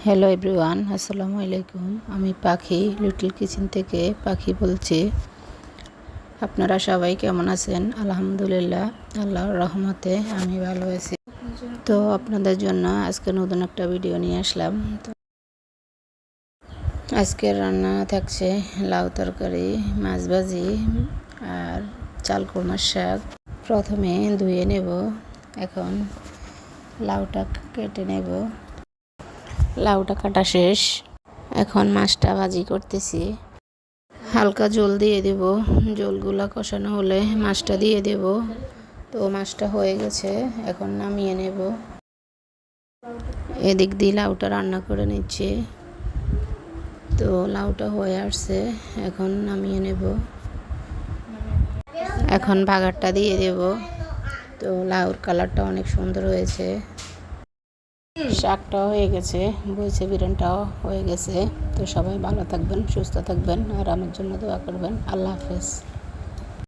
Hello everyone, আসসালামু আলাইকুম। আমি পাখি লিটল কিচেন থেকে পাখি বলছি। আপনারা সবাই কেমন আছেন? আলহামদুলিল্লাহ, আল্লাহর রহমতে আমি ভালো আছি। তো আপনাদের জন্য আজকে নতুন একটা ভিডিও নিয়ে আসলাম। তো আজকের রান্না থাকছে লাউ তরকারি, মাছ ভাজি আর চাল কুমড়ার শাক। প্রথমে ধুয়ে নেব, এখন লাউটা কেটে নেব। লাউটা কাটা শেষ, এখন মাছটা ভাজি করতেছি। হালকা জল দিয়ে দেব, জলগুলা কষানো হলে মাছটা দিয়ে দেব। তো মাছটা হয়ে গেছে, এখন নামিয়ে নেব। এদিক দিয়ে লাউটা রান্না করে নিচ্ছি। তো লাউটা হয়ে আসছে, এখন নামিয়ে নেব। এখন বাগারটা দিয়ে দেব। তো লাউর কালারটা অনেক সুন্দর হয়েছে। শাকটাও হয়ে গেছে, বইছে বিরিয়ানিটাও হয়ে গেছে। তো সবাই ভালো থাকবেন, সুস্থ থাকবেন আর আমার জন্য দোয়া করবেন। আল্লাহ হাফেজ।